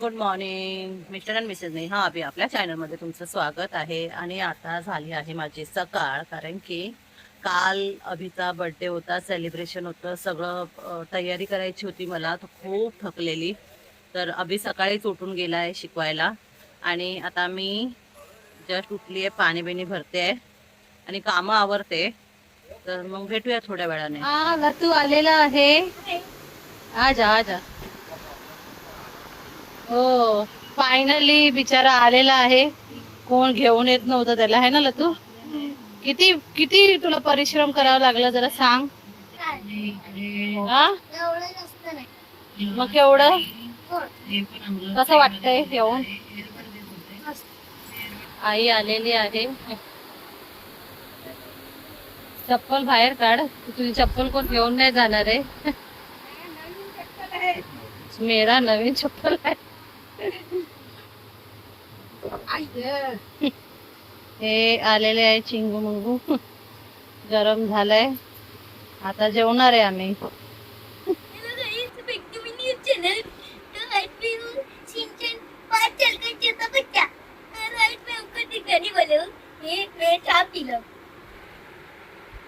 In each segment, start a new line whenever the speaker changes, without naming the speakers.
Good morning mister and misses Neha अभि आपल्या चॅनलमध्ये तुमचं स्वागत आहे. आणि आता झाली आहे माझी सकाळ, कारण की काल अभिचा बर्थडे होता, सेलिब्रेशन होतं, सगळं तयारी करायची होती मला, तर खूप थकलेली. तर अभि सकाळीच उठून गेला आहे शिकवायला आणि आता मी जस्ट उठली आहे, पाणी बिणी भरते आहे आणि कामं आवरते. तर मग भेटूया थोड्या वेळाने. लतू आलेला आहे, आजा आजा. हो, फायनली बिचारा आलेला आहे. कोण घेऊन येत नव्हतं त्याला, आहे ना लतू? किती किती तुला परिश्रम करावा लागला जरा सांग. हा? मग केवढं कसं वाटतंय येऊन? आई आलेली आहे. चप्पल बाहेर काढ, तुझी चप्पल कोण घेऊन नाही जाणार आहे. मेरा नवीन चप्पल आहे. हे आलेले आहे चिंगू मंगू, गरम झालंय, आता जेवणार आहे आम्ही.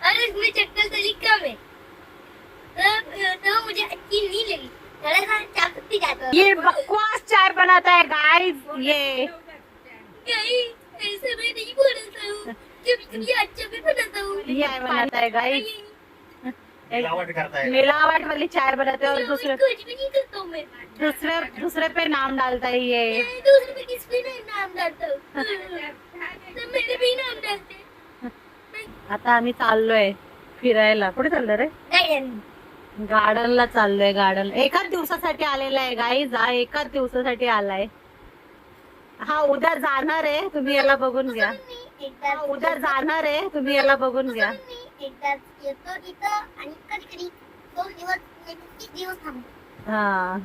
और इसमें चक्कर तो लिखा है तो मुझे अच्छी नहीं लगी। थोड़ा सा चाय पत्ती जाता है।
ये बकवास चाय बनाता है गाइस ये।
ऐसे मैं नहीं बोलता हूँ, कभी अच्छा भी बनाता हूँ।
ये चाय बनाता है गाइस,
मिलावट करता है।
मिलावट वाली चाय बनाते हैं और दूसरे
कुछ भी नहीं करता हूँ मैं।
दूसरे दूसरे पे नाम डालता है ये।
दूसरे पे किस पे नहीं नाम डालता हूँ, तो मेरे भी नाम डालते हैं।
आता आम्ही चाललोय फिरायला. कुठे चाललो रे? गार्डनला चाललोय. गार्डन एकाच दिवसासाठी आलेला आहे गाईज, हा एकाच दिवसासाठी आलाय. हा उद्या जाणार आहे, तुम्ही याला बघून घ्या. उद्या जाणार आहे, तुम्ही याला बघून घ्या.
एकदा येतो इथं आणि कधी 2 दिवस नाही 3 दिवस थांबतो.
हा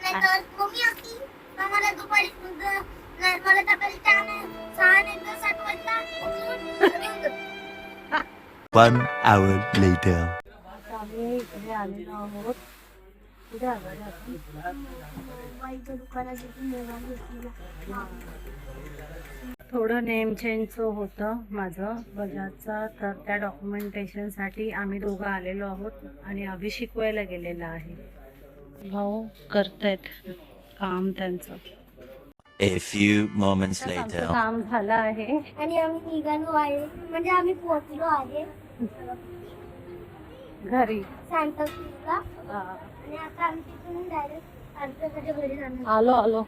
नाहीतर मम्मी असती तर मला दुपारी नाही, मला सकाळी 6 नाही तर 7 वाजता उचलून
1 hour later.
आम्ही इकडे आलेलो आहोत. कुठे आलो रे आपण? थोडं नेम चेंजच होतं माझं बजाजचा, तर त्या डॉक्युमेंटेशनसाठी आम्ही दोघं आलेलो आहोत आणि अभि शिकवायला गेलेला आहे. भाऊ करतायत काम त्यांचं.
A few moments
आमचं
later.
काम झालं आहे
आणि आम्ही निघालो आहे, म्हणजे आम्ही पोहोचलो आहे
घरी.
सांताक्रूजला. आणि आता आम्ही तिथून डायरेक्ट आमच्या घरी जाणार.
आलो आलो.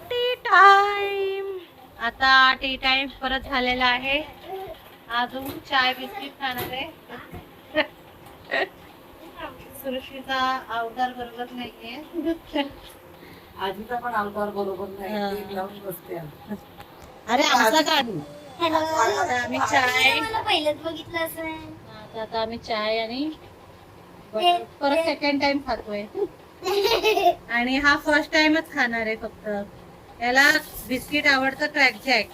T time. आता टी टाइम परत झालेला आहे. अजून चाय बिस्किट खाणार आहे. सृष्टीचा अवतार बरोबर नाहीये.
आजीचा पण अवतार बरोबर नाही, लावून बसते.
अरे आमचा काढ.
हॅलो,
आता आम्ही चाय,
मला पहिलंच बघितलं असं.
आता आम्ही चाय आणि परत सेकंड टाइम खातोय. आणि हा फर्स्ट टाइमच खाणार आहे फक्त. याला बिस्किट आवडतं, क्रॅकजॅक.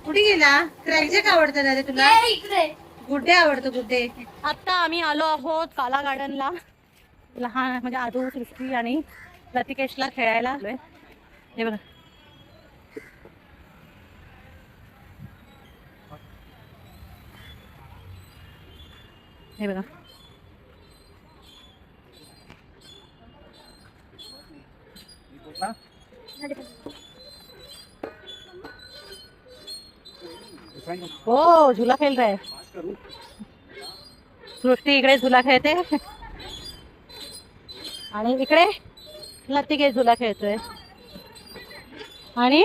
कुठे गेला? क्रॅकजॅक आवडतं ना रे तुला?
इकडे
गुड्डे आवडतं, गुड्डे. आता आम्ही आलो आहोत काला गार्डनला. लहान म्हणजे आदू, सृष्टी आणि लतिकेशला खेळायला आलोय. हे बघा, हे बघा. हो, झुला खेळ रहा है. सृष्टी इकडे झुला खेळते आणि इकडे लतिकेश झुला खेळतोय आणि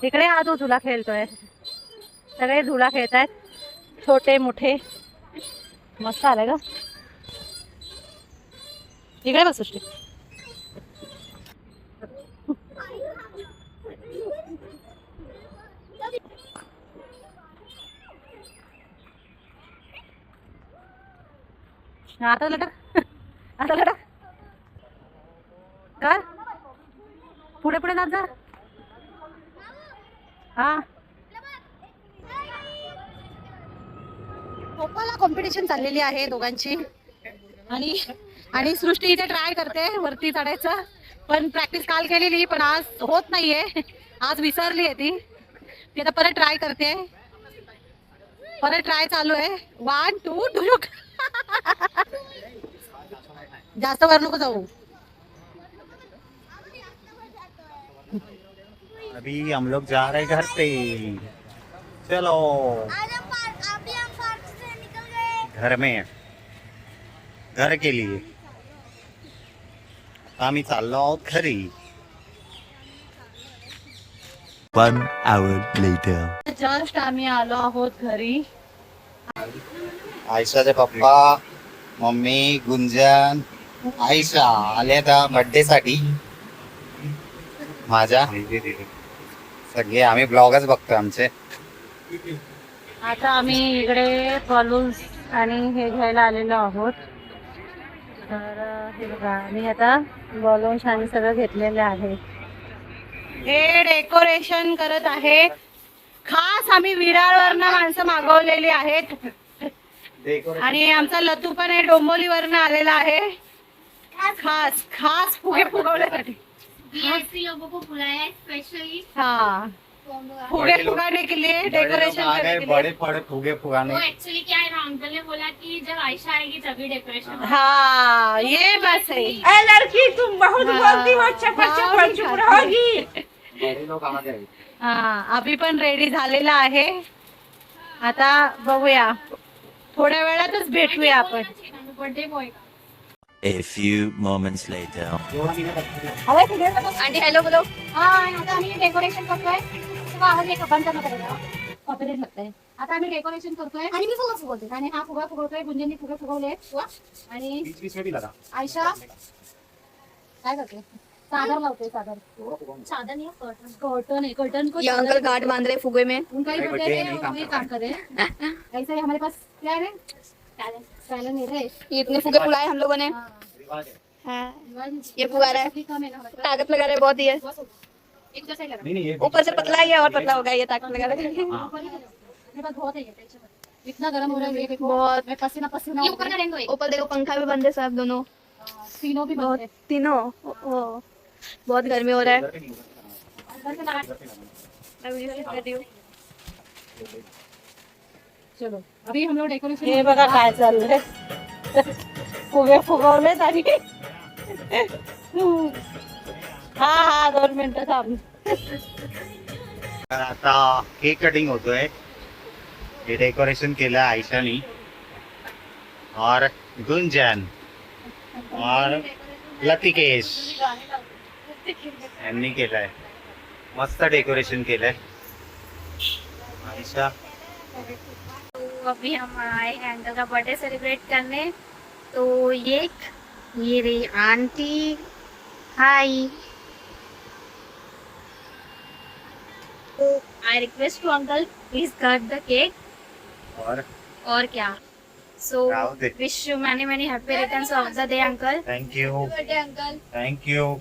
इकडे आदू झुला खेळतोय. सगळे झुला खेळतायत, छोटे मोठे. मस्त आलाय का? इकडे बस सृष्टी. आता लटक, आता लटक. काय पुढे पुढे नाच जा. हा खोपाला कॉम्पिटिशन चाललेली आहे दोघांची. आणि सृष्टी इथे ट्राय करते वरती चढायचं, पण प्रॅक्टिस काल केलेली पण आज होत नाहीये. आज विसरली आहे ती आता परत ट्राय करते. परत ट्राय चालू आहे. 1 2 रुक. जास्त वर नको जाऊ.
अभी हम लोग जा रहे घर पे. चलो
आज हम अभी हम पार्क से निकल गए.
घर में, घर के लिए आम्ही चाललो आहोत घरी. 1 hour later.
जस्ट आम्ही आलो आहोत घरी.
आयशाचे पप्पा, मम्मी, गुंजन, आयशा आल्या त्या बर्थडे साठी माझ्या. सगळे आम्ही ब्लॉगच बघतो आमचे.
आता आम्ही इकडे बलून्स आणि हे घ्यायला आलेलो आहोत. तर हे बघा मी आता बलून्स आणि सगळं घेतलेले आहे. हे डेकोरेशन करत आहेत. खास आम्ही विरारवरनं माणसं मागवलेली आहेत. आणि आमचा लतू पण आहे डोंबोलीवरनं आलेला आहे. खास खास फुगे फुगवण्यासाठी.
BFC लोगों को बुलाया है स्पेशली.
हाँ फुगे फुगाने के लिए, डेकोरेशन करने के लिए.
बड़े बड़े फुगे फुगाने.
वो एक्चुअली क्या है ना, अंकल ने बोला कि जब आयशा आएगी तभी डेकोरेशन.
हाँ ये बस है.
ए लड़की तुम बहुत बोलती हो, चप्पल चप्पल चुप रहोगी.
हा अभि पण रेडी झालेला आहे. आता बघूया थोड्या वेळातच भेटूया आपण.
Birthday boy.
A few moments later.
Aunty hello बोलो. हां आता आम्ही डेकोरेशन करतोय. तेव्हा आवाज एक बंद करणार आहे. कॉपीराइट लागतंय. आता आम्ही डेकोरेशन करतोय आणि मी फुगा फुगवते आणि हा फुगा फुगवतोय. गुंजननी फुगे फुगवले आणि आयशा काय करते? चादर लावते. चादर नहीं कर्टन है. कर्टन को
ये अंकल गांठ बांध रहे फुगे में.
उनका ही बर्थडे है, वही काम कर रहे हैं. ऐसे ही हमारे पास क्या है टैलेंट नहीं रहे.
ये इतने फुगे फुलाए हम लोगों ने. हाँ ये फुगा रहा है,
कम है ना.
ताकत लगा रहे बहुत ही है.
एक जैसा ही लगा.
ऊपर से पतला ही है और पतला होगा ये ताकत लगा रहे.
मेरे पास बहुत है ये टेंशन मत. इतना गर्म हो रहा है ये देखो.
बहुत.
मैं पसीना पसीना. ये ऊपर का रेंगो है.
ऊपर देखो पंखा भी बंद है सब दोनों.
तीनों भी बहुत है.
तीनों बहुत गर्मी हो रहा है.
अंदर से लगा.
मैं वीडियो शूट कर रही हूँ.
चलो अभी हम लोग डेकोरेशन.
हे बघा काय चाललंय. फुगे फुगवलेत आणि हा हा 2 मिनिटं थांब.
तर आता केक कटिंग होतोय. हे डेकोरेशन केलं आयशानी और गुंजन और लतिकेश यांनी केलंय. मस्त डेकोरेशन केलंय. आयशा
तो अभी हम आए हैं अंकल का बर्थडे सेलिब्रेट करने. तो ये रही आंटी. हाय. तो I request to uncle please cut the cake. और क्या. सो
राहू दे.
Wish you many many happy returns of the day uncle.
Thank you
birthday uncle.
Thank you.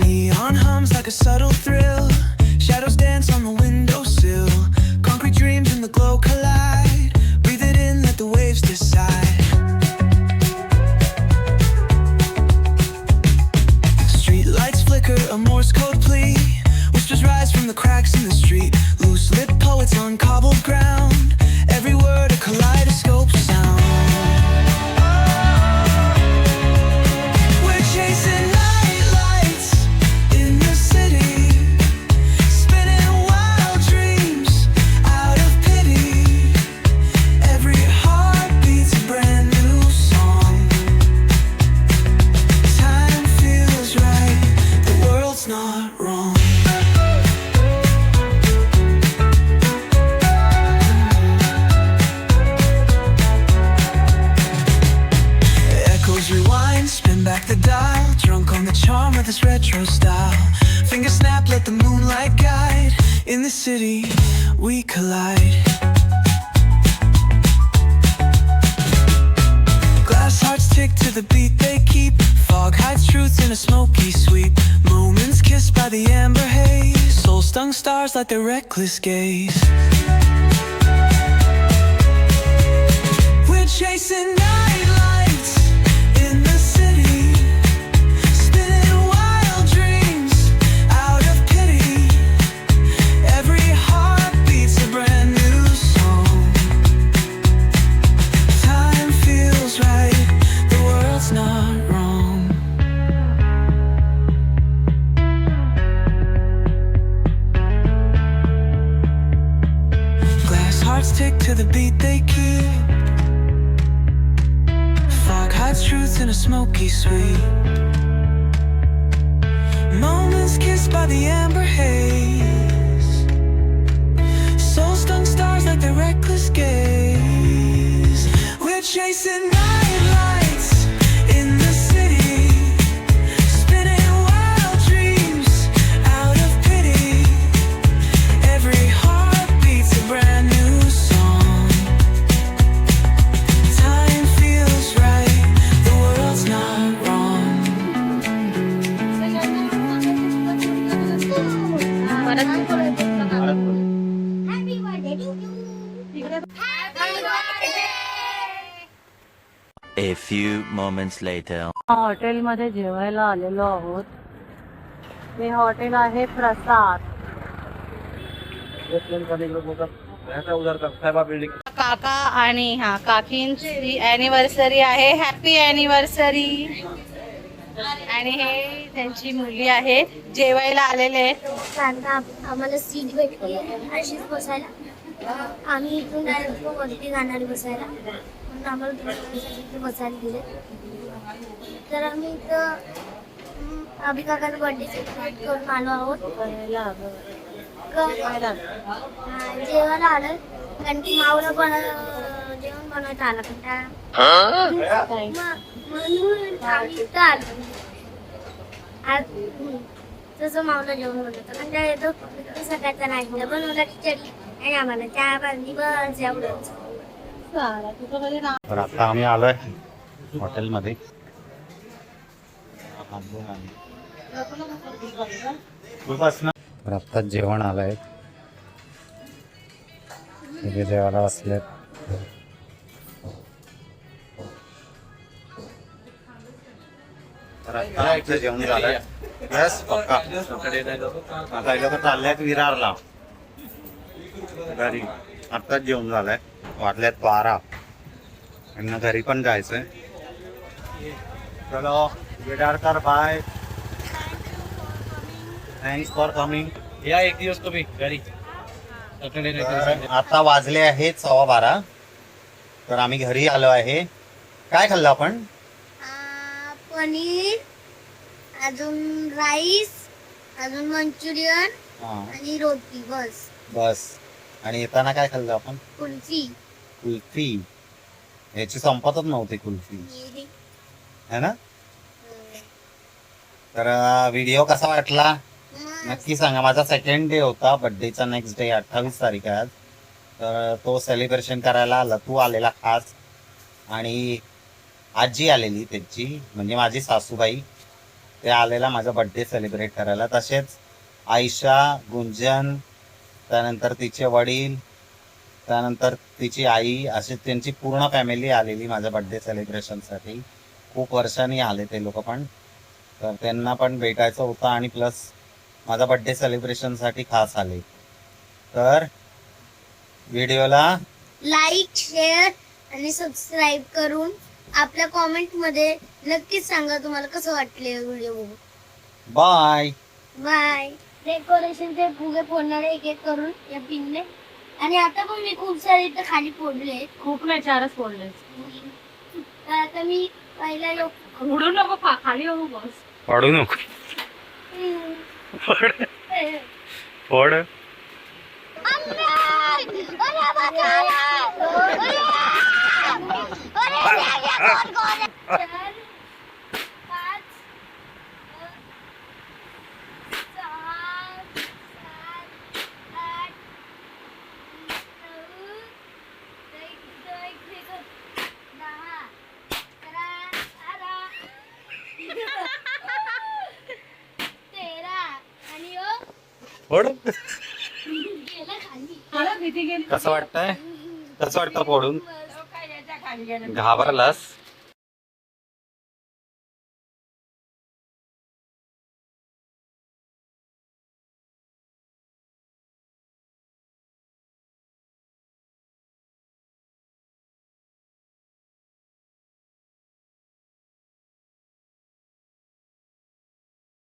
Neon hums like a subtle thrill. Shadows dance on the windowsill. Concrete dreams in the glow collide. Breathe it in, let the waves decide. Street lights flicker, a Morse code plea. Whispers rise from the cracks in the street. Loose lit poets on cobbled ground. Every word a kaleidoscope sound. We're chasing night lights in the city. Spinning wild dreams out of pity. Every heart beats a brand new song. Time feels right, the world's not wrong. Echoes rewind, spin back the dial, drunk on the charm of this retro style. Finger snap, let the moonlight guide. In the city, we collide. Glass hearts tick to the beat they keep. Fog hides truth in a smoky sweep. Moments kissed by the amber haze. Soul-stung stars light their reckless gaze. We're chasing night lights in the city, spinning wild dreams out of pity. Every heart beats a brand new song. Time feels right, the world's not wrong. Glass hearts tick to the beat they keep. Fog hides truth in a smoky sweep. Moments kissed by the amber haze. Soul-stung stars like their reckless gaze. We're chasing night lights in the city, spinning wild dreams out of pity. Every heart beats a brand new song. Time feels right, the world's not wrong.
A few moments later.
हॉटेलमध्ये जेवायला आलेलो आहोत. हे hotel आहे प्रसाद. काका आणि काकींची anniversary आहे. Happy anniversary. आणि हे त्यांची मुली आहेत, जेवायला आलेले आहेत.
आम्हाला सीट भेटली अशीच बसायला. आम्ही इथून डायरेक्ट वरती जाणार बसायला, म्हणून आम्हाला इथे बसायला दिले. तर आम्ही इथं अभि काकाचा बर्थडे सेलिब्रेट करून आलो आहोत. जेवायला आलं कारण की माऊला पण जेवण बनवायचं आलं म्हणून आम्ही इथं आलो. तसं माऊला जेवण बनवतं कंटाळा येतो. सकाळचा नाश्ता बनवला खिचडी आणि आम्हाला चहा पाणी बस एवढंच.
तर आता आम्ही आलोय हॉटेलमध्ये. तर आत्ताच जेवण आलंय. सगळे जेवायला बसलेत. तर आता इथं जेवण झालंय. यस पक्का. आता इथं तर चालल्यात विरारला घरी. आत्ताच जेवण झालंय. वाजल्यात 12. यांना घरी पण जायचंय. चलो विरारकर बाय. Thanks for coming.
या एक दिवस तुम्ही घरी.
आता वाजले आहेत 12:15. तर आम्ही घरी आलो आहे. काय खाल्लं आपण?
पनीर, अजून राईस, अजून मंचुरियन आणि रोटी बस.
बस. आणि येताना काय खाल्लं आपण?
कुल्फी.
कुल्फी. याची संपतच नव्हती कुल्फी है ना. तर व्हिडिओ कसा वाटला नक्की सांगा. माझा सेकंड डे होता बर्थडेचा. नेक्स्ट डे 28 तारीख आहे आज. तर तो सेलिब्रेशन करायला लतू आलेला खास. आणि आजी आलेली त्यांची, म्हणजे माझी सासूबाई. ते आलेला माझा बर्थडे सेलिब्रेट करायला. तसेच आयशा, गुंजन, त्यानंतर तिचे वडील, त्यानंतर तिची आई, अशी त्यांची पूर्ण फॅमिली आलेली माझ्या बर्थडे सेलिब्रेशनसाठी. खूप वर्षांनी आले ते लोक पण. तर त्यांना पण भेटायचं होतं आणि प्लस माझा बर्थडे सेलिब्रेशनसाठी खास आले. तर व्हिडिओला
लाईक, शेअर आणि सबस्क्राईब करून आपल्या कॉमेंट मध्ये नक्कीच सांगा तुम्हाला कसं वाटले व्हिडिओ.
Bye
bye. डेकोरेशनचे फुगे फोडणारे एक एक करून या पिनने. आणि आता पण मी खूप सारे इथं खाली फोडले.
खूप नाही, 4च फोडले.
तर आता मी पहिला
उडू नको, खाली होऊ बस.
पडू नको. फोड. फोड
गेला खाली.
कसं वाटतंय? कसं वाटतं फोडून? घाबरलास?